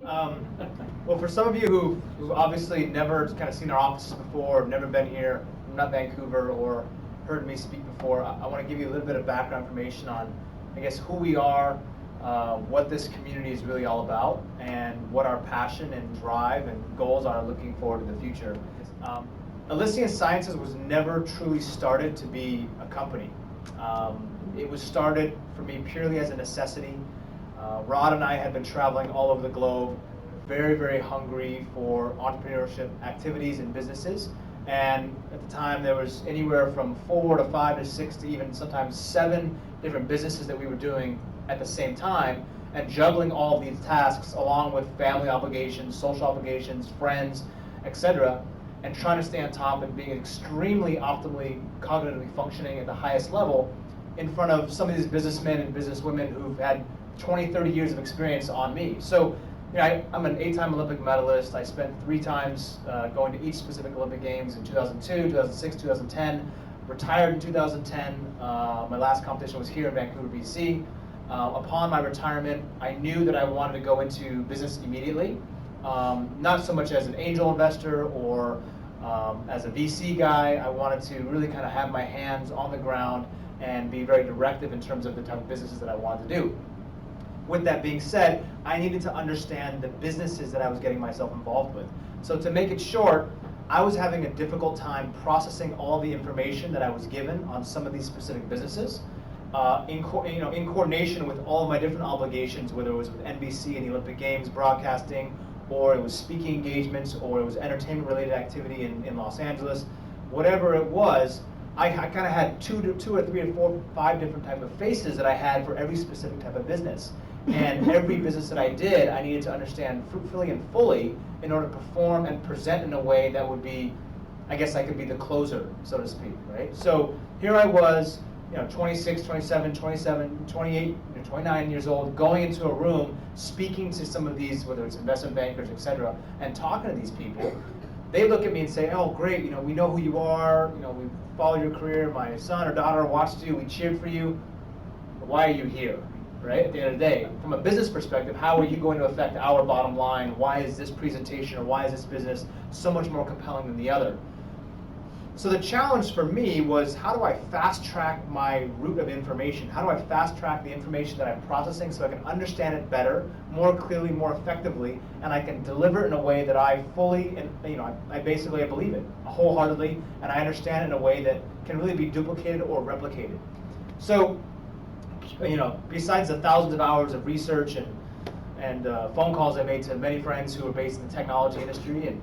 Um, well, for some of you who've obviously never kind of seen our offices before, never been here, not Vancouver, or heard me speak before, I want to give you a little bit of background information on, I guess, who we are, what this community is really all about, and what our passion and drive and goals are looking forward to the future. Elysian Sciences was never truly started to be a company. It was started for me purely as a necessity. Rod and I had been traveling all over the globe, very, very hungry for entrepreneurship activities and businesses. And at the time, there was anywhere from 4 to 5 to 6 to even sometimes 7 different businesses that we were doing at the same time, and juggling all of these tasks along with family obligations, social obligations, friends, etc., and trying to stay on top and being extremely optimally cognitively functioning at the highest level in front of some of these businessmen and businesswomen who've had 20, 30 years of experience on me. So, you know, I'm an 8-time Olympic medalist. I spent 3 times going to each specific Olympic Games in 2002, 2006, 2010. Retired in 2010. My last competition was here in Vancouver, BC. Upon my retirement, I knew that I wanted to go into business immediately. Not so much as an angel investor or as a VC guy. I wanted to really kind of have my hands on the ground and be very directive in terms of the type of businesses that I wanted to do. With that being said, I needed to understand the businesses that I was getting myself involved with. So to make it short, I was having a difficult time processing all the information that I was given on some of these specific businesses, in coordination with all of my different obligations, whether it was with NBC and the Olympic Games broadcasting, or it was speaking engagements, or it was entertainment-related activity in Los Angeles. Whatever it was, I kind of had 2 or 3 or 4 or 5 different type of faces that I had for every specific type of business. And every business that I did, I needed to understand fruitfully and fully in order to perform and present in a way that would be, I guess I could be the closer, so to speak, right? So here I was, 26, 27, 28, 29 years old, going into a room, speaking to some of these, whether it's investment bankers, et cetera, and talking to these people. They look at me and say, oh, great, we know who you are, we follow your career, my son or daughter watched you, we cheered for you. Why are you here, right? At the end of the day, from a business perspective, how are you going to affect our bottom line? Why is this presentation or why is this business so much more compelling than the other? So the challenge for me was, how do I fast track my route of information? How do I fast track the information that I'm processing so I can understand it better, more clearly, more effectively, and I can deliver it in a way that I fully, and I basically believe it wholeheartedly, and I understand it in a way that can really be duplicated or replicated. So, besides the thousands of hours of research and phone calls I made to many friends who are based in the technology industry, and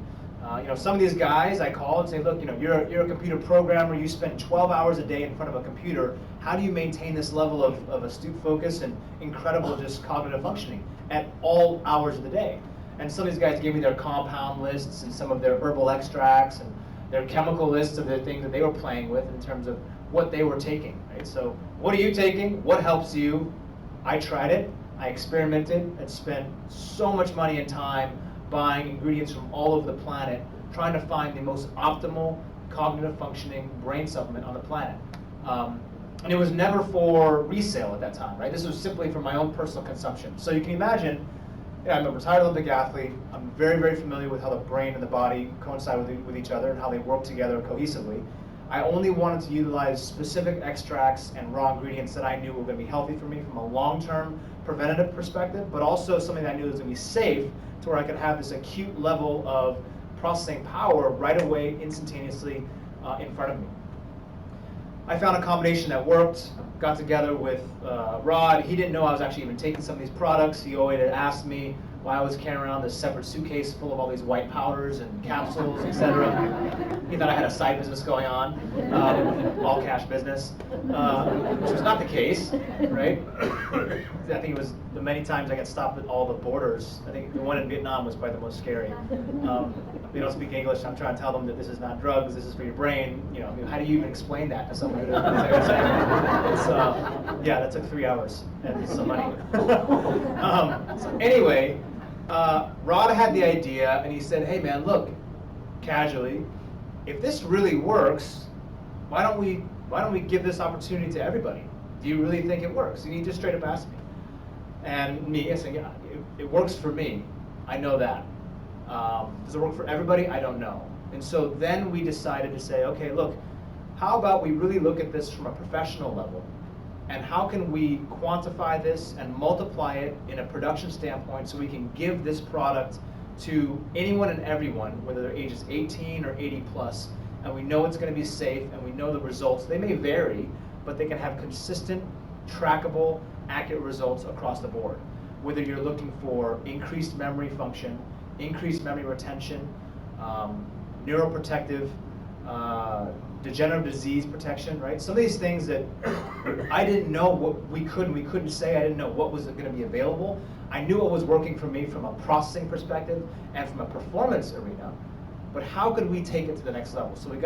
some of these guys I call and say, look, you're a computer programmer, you spend 12 hours a day in front of a computer. How do you maintain this level of astute focus and incredible just cognitive functioning at all hours of the day? And some of these guys gave me their compound lists and some of their herbal extracts and their chemical lists of the things that they were playing with in terms of what they were taking, right? So what are you taking? What helps you? I tried it, I experimented, and spent so much money and time buying ingredients from all over the planet, trying to find the most optimal cognitive functioning brain supplement on the planet. And it was never for resale at that time, right? This was simply for my own personal consumption. So you can imagine, I'm a retired Olympic athlete. I'm very, very familiar with how the brain and the body coincide with each other and how they work together cohesively. I only wanted to utilize specific extracts and raw ingredients that I knew were going to be healthy for me from a long-term preventative perspective, but also something that I knew was going to be safe to where I could have this acute level of processing power right away, instantaneously in front of me. I found a combination that worked, got together with Rod. He didn't know I was actually even taking some of these products. He always had asked me why I was carrying around this separate suitcase full of all these white powders and capsules, etc. He thought I had a side business going on, all cash business, which was not the case, right? I think it was the many times I got stopped at all the borders. I think the one in Vietnam was probably the most scary. They don't speak English. I'm trying to tell them that this is not drugs, this is for your brain. How do you even explain that to someone who doesn't understand? Yeah, that took 3 hours and some money. So anyway, Rod had the idea, and he said, hey man, look, casually, if this really works, why don't we give this opportunity to everybody? Do you really think it works? And he just straight up asked me. And me, I said, yeah, it works for me. I know that. Does it work for everybody? I don't know. And so then we decided to say, okay, look, how about we really look at this from a professional level, and how can we quantify this and multiply it in a production standpoint so we can give this product to anyone and everyone, whether they're ages 18 or 80 plus, and we know it's going to be safe, and we know the results. They may vary, but they can have consistent, trackable, accurate results across the board. Whether you're looking for increased memory function, increased memory retention, neuroprotective, degenerative disease protection, right? Some of these things that I didn't know what we couldn't say. I didn't know what was going to be available. I knew what was working for me from a processing perspective and from a performance arena, but how could we take it to the next level? So we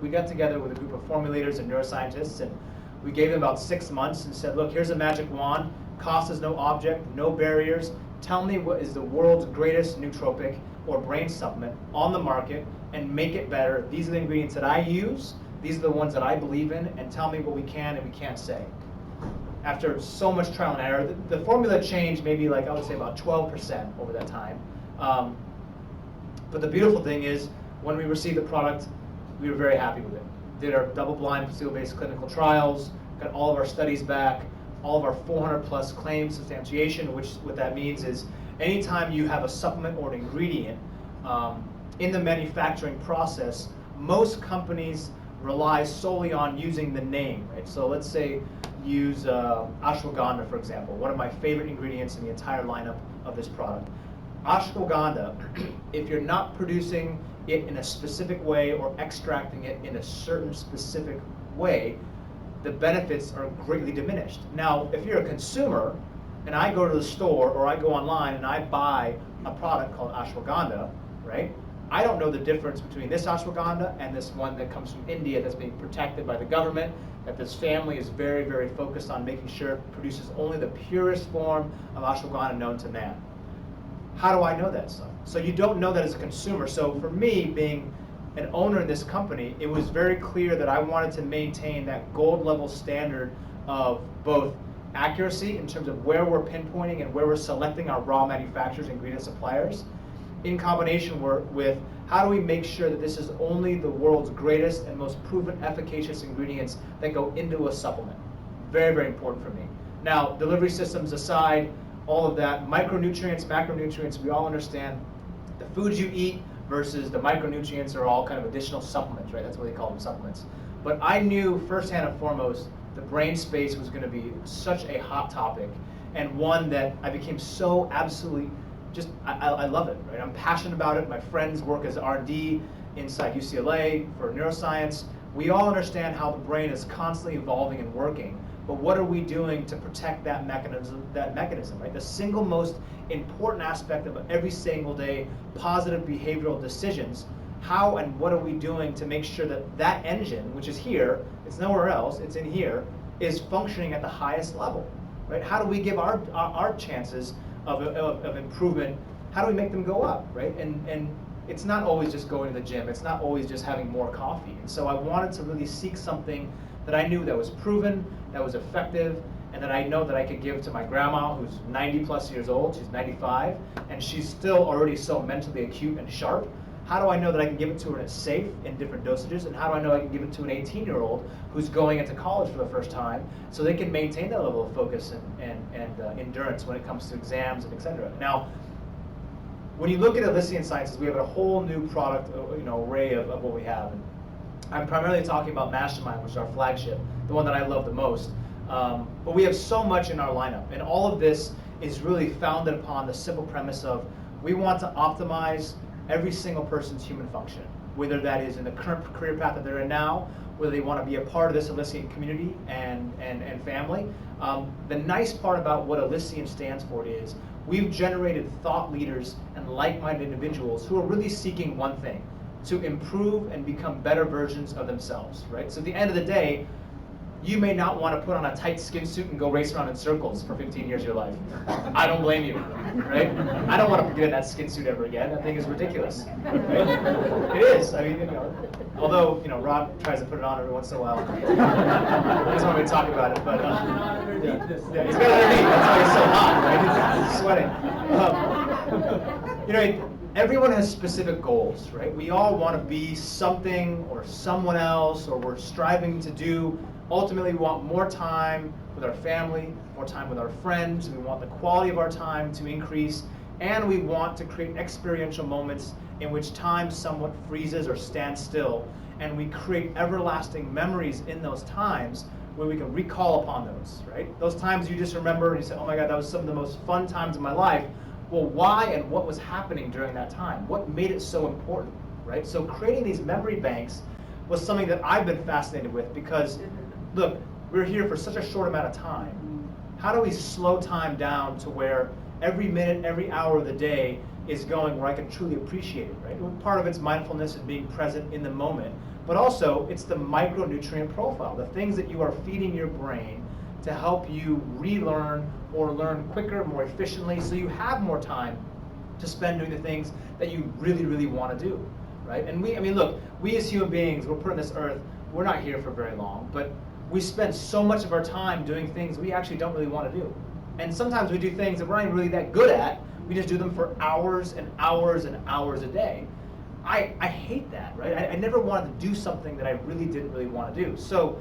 got together with a group of formulators and neuroscientists, and we gave them about 6 months and said, look, here's a magic wand. Cost is no object, no barriers. Tell me what is the world's greatest nootropic or brain supplement on the market and make it better. These are the ingredients that I use. These are the ones that I believe in, and tell me what we can and we can't say. After so much trial and error, the formula changed maybe like I would say about 12% over that time. But the beautiful thing is, when we received the product, we were very happy with it. Did our double-blind, placebo-based clinical trials, got all of our studies back, all of our 400-plus claims substantiation, which what that means is anytime you have a supplement or an ingredient in the manufacturing process, most companies rely solely on using the name, right? So let's say use ashwagandha, for example, one of my favorite ingredients in the entire lineup of this product. Ashwagandha, if you're not producing it in a specific way or extracting it in a certain specific way, the benefits are greatly diminished. Now, if you're a consumer, and I go to the store or I go online and I buy a product called ashwagandha, right? I don't know the difference between this ashwagandha and this one that comes from India that's being protected by the government, that this family is very, very focused on making sure it produces only the purest form of ashwagandha known to man. How do I know that stuff? So you don't know that as a consumer. So for me, being an owner in this company, it was very clear that I wanted to maintain that gold level standard of both accuracy in terms of where we're pinpointing and where we're selecting our raw manufacturers, ingredient suppliers, in combination with how do we make sure that this is only the world's greatest and most proven efficacious ingredients that go into a supplement. Very, very important for me. Now, delivery systems aside, all of that, micronutrients, macronutrients, we all understand the foods you eat versus the micronutrients are all kind of additional supplements, right? That's what they call them, supplements. But I knew firsthand and foremost the brain space was going to be such a hot topic, and one that I became so absolutely just, I love it, right? I'm passionate about it. My friends work as R&D inside UCLA for neuroscience. We all understand how the brain is constantly evolving and working, but what are we doing to protect that mechanism, right? The single most important aspect of every single day positive behavioral decisions, how and what are we doing to make sure that that engine, which is here, it's nowhere else, it's in here, is functioning at the highest level, right? How do we give our chances of improvement, how do we make them go up, right? And it's not always just going to the gym, it's not always just having more coffee. And so I wanted to really seek something that I knew that was proven, that was effective, and that I know that I could give to my grandma who's 90 plus years old, she's 95, and she's still already so mentally acute and sharp. How do I know that I can give it to her and it's safe in different dosages? And how do I know I can give it to an 18-year-old who's going into college for the first time so they can maintain that level of focus and endurance when it comes to exams and et cetera? Now, when you look at Elysian Sciences, we have a whole new product array of what we have. And I'm primarily talking about Mastermind, which is our flagship, the one that I love the most. But we have so much in our lineup, and all of this is really founded upon the simple premise of we want to optimize every single person's human function, whether that is in the current career path that they're in now, whether they want to be a part of this Elysian community and family. The nice part about what Elysian stands for is we've generated thought leaders and like-minded individuals who are really seeking one thing, to improve and become better versions of themselves, right? So at the end of the day, you may not want to put on a tight skin suit and go race around in circles for 15 years of your life. I don't blame you, right? I don't want to get in that skin suit ever again. That thing is ridiculous, right? It is. I mean, although, Rod tries to put it on every once in a while. He doesn't want me to talk about it, but yeah, he's got it underneath. That's why he's so hot, right? He's sweating. You know, everyone has specific goals, right? We all want to be something or someone else, or we're striving to do. Ultimately, we want more time with our family, more time with our friends. We want the quality of our time to increase, and we want to create experiential moments in which time somewhat freezes or stands still, and we create everlasting memories in those times where we can recall upon those, right? Those times you just remember and you say, oh my God, that was some of the most fun times of my life. Well, why and what was happening during that time? What made it so important, right? So creating these memory banks was something that I've been fascinated with because, look, we're here for such a short amount of time. How do we slow time down to where every minute, every hour of the day is going where I can truly appreciate it, right? Well, part of it's mindfulness and being present in the moment, but also it's the micronutrient profile, the things that you are feeding your brain to help you relearn or learn quicker, more efficiently, so you have more time to spend doing the things that you really, really want to do, right? And look, we as human beings, we're put on this earth, we're not here for very long, but we spend so much of our time doing things we actually don't really want to do. And sometimes we do things that we're not even really that good at. We just do them for hours and hours and hours a day. I hate that, right? I never wanted to do something that I really didn't really want to do. So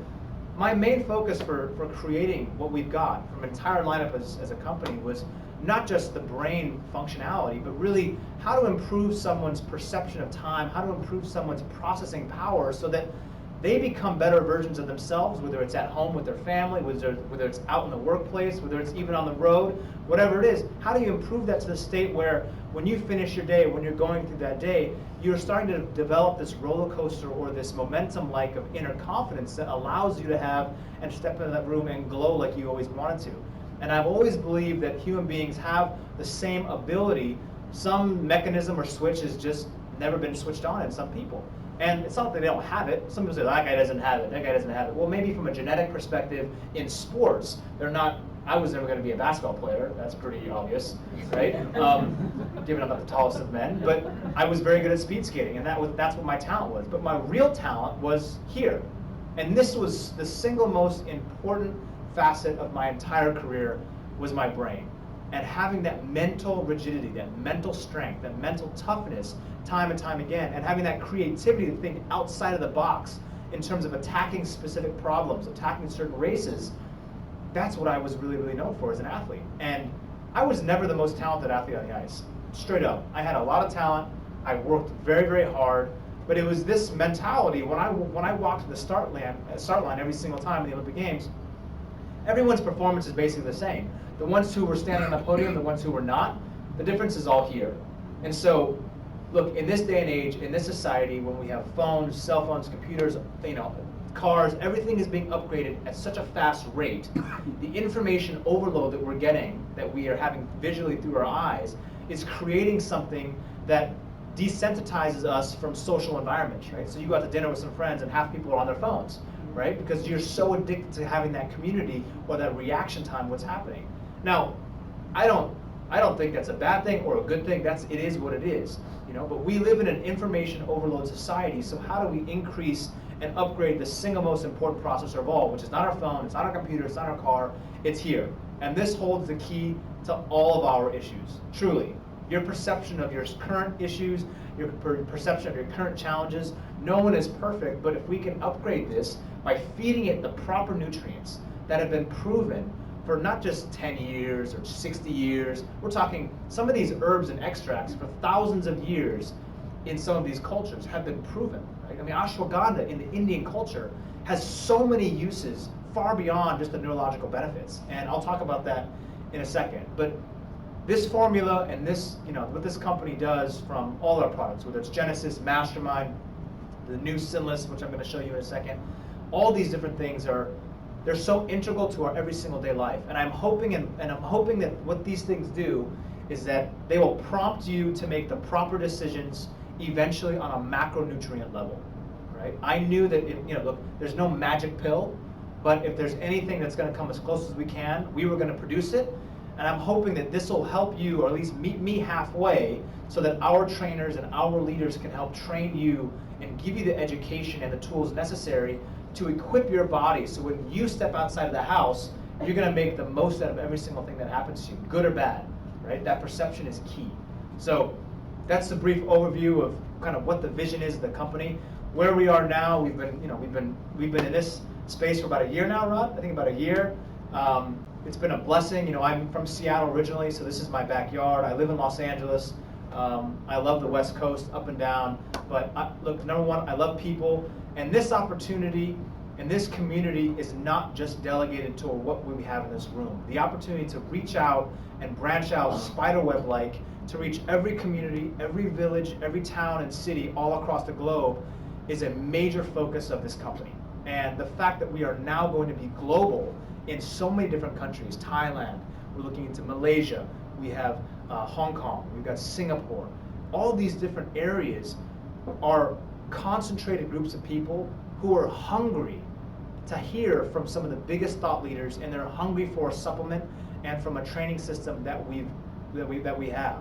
my main focus for creating what we've got from an entire lineup as a company was not just the brain functionality, but really how to improve someone's perception of time, how to improve someone's processing power so that they become better versions of themselves, whether it's at home with their family, whether it's out in the workplace, whether it's even on the road, whatever it is. How do you improve that to the state where when you finish your day, when you're going through that day, you're starting to develop this roller coaster or this momentum-like of inner confidence that allows you to have and step into that room and glow like you always wanted to. And I've always believed that human beings have the same ability. Some mechanism or switch has just never been switched on in some people. And it's not that they don't have it. Some people say, that guy doesn't have it, that guy doesn't have it. Well, maybe from a genetic perspective in sports, they're not, I was never going to be a basketball player. That's pretty obvious, right? Given I'm not the tallest of men. But I was very good at speed skating, and that's what my talent was. But my real talent was here. And this was the single most important facet of my entire career was my brain. And having that mental rigidity, that mental strength, that mental toughness time and time again, and having that creativity to think outside of the box in terms of attacking specific problems, attacking certain races, that's what I was really, really known for as an athlete. And I was never the most talented athlete on the ice, straight up. I had a lot of talent, I worked very, very hard, but it was this mentality, when I walked to the start line every single time in the Olympic Games, everyone's performance is basically the same. The ones who were standing on the podium, the ones who were not, the difference is all here. And so, look, in this day and age, in this society, when we have phones, cell phones, computers, cars, everything is being upgraded at such a fast rate. The information overload that we're getting, that we are having visually through our eyes, is creating something that desensitizes us from social environments, right? So you go out to dinner with some friends and half people are on their phones, right? Because you're so addicted to having that community or that reaction time, what's happening. Now, I don't think that's a bad thing or a good thing. It is what it is, But we live in an information overload society. So how do we increase and upgrade the single most important processor of all, which is not our phone, it's not our computer, it's not our car, it's here. And this holds the key to all of our issues, truly. Your perception of your current issues, your perception of your current challenges, no one is perfect, but if we can upgrade this by feeding it the proper nutrients that have been proven for not just 10 years or 60 years, we're talking some of these herbs and extracts for thousands of years in some of these cultures have been proven, right? I mean, ashwagandha in the Indian culture has so many uses far beyond just the neurological benefits. And I'll talk about that in a second. But this formula and this, what this company does from all our products, whether it's Genesis, Mastermind, the new Sinless, which I'm going to show you in a second, all these different things they're so integral to our every single day life. And I'm hoping that what these things do is that they will prompt you to make the proper decisions eventually on a macronutrient level, right? I knew that, look, there's no magic pill, but if there's anything that's going to come as close as we can, we were going to produce it. And I'm hoping that this will help you, or at least meet me halfway, so that our trainers and our leaders can help train you and give you the education and the tools necessary to equip your body so when you step outside of the house, you're going to make the most out of every single thing that happens to you, good or bad, right? That perception is key. So that's the brief overview of kind of what the vision is of the company. Where we are now, we've been in this space for about a year now, Rod. I think about a year. It's been a blessing. I'm from Seattle originally, so this is my backyard. I live in Los Angeles. I love the West Coast, up and down. But look, number one, I love people, and this opportunity and this community is not just delegated to what we have in this room. The opportunity to reach out and branch out spiderweb-like to reach every community, every village, every town and city all across the globe is a major focus of this company. And the fact that we are now going to be global in so many different countries, Thailand, we're looking into Malaysia, we have Hong Kong, we've got Singapore. All these different areas are concentrated groups of people who are hungry to hear from some of the biggest thought leaders, and they're hungry for a supplement and from a training system that we have.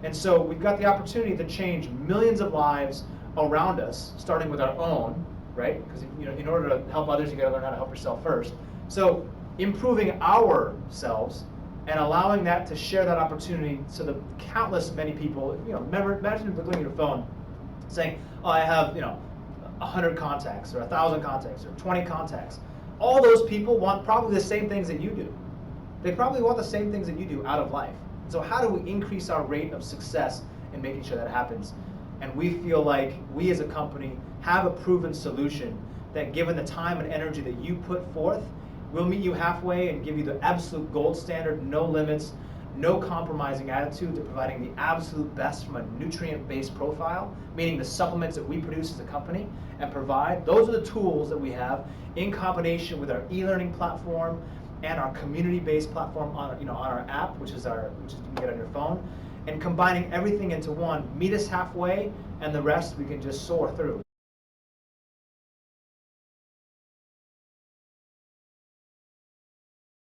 And so we've got the opportunity to change millions of lives around us, starting with our own, right? Because in order to help others, you got to learn how to help yourself first. So improving ourselves and allowing that to share that opportunity so the countless many people, imagine looking at your phone saying, oh, I have 100 contacts or 1,000 contacts or 20 contacts. All those people want probably the same things that you do. They probably want the same things that you do out of life. So how do we increase our rate of success in making sure that happens? And we feel like we as a company have a proven solution that, given the time and energy that you put forth, we'll meet you halfway and give you the absolute gold standard, no limits, no compromising attitude to providing the absolute best from a nutrient-based profile, meaning the supplements that we produce as a company and provide. Those are the tools that we have in combination with our e-learning platform and our community-based platform on our app, which you can get on your phone, and combining everything into one. Meet us halfway, and the rest we can just soar through.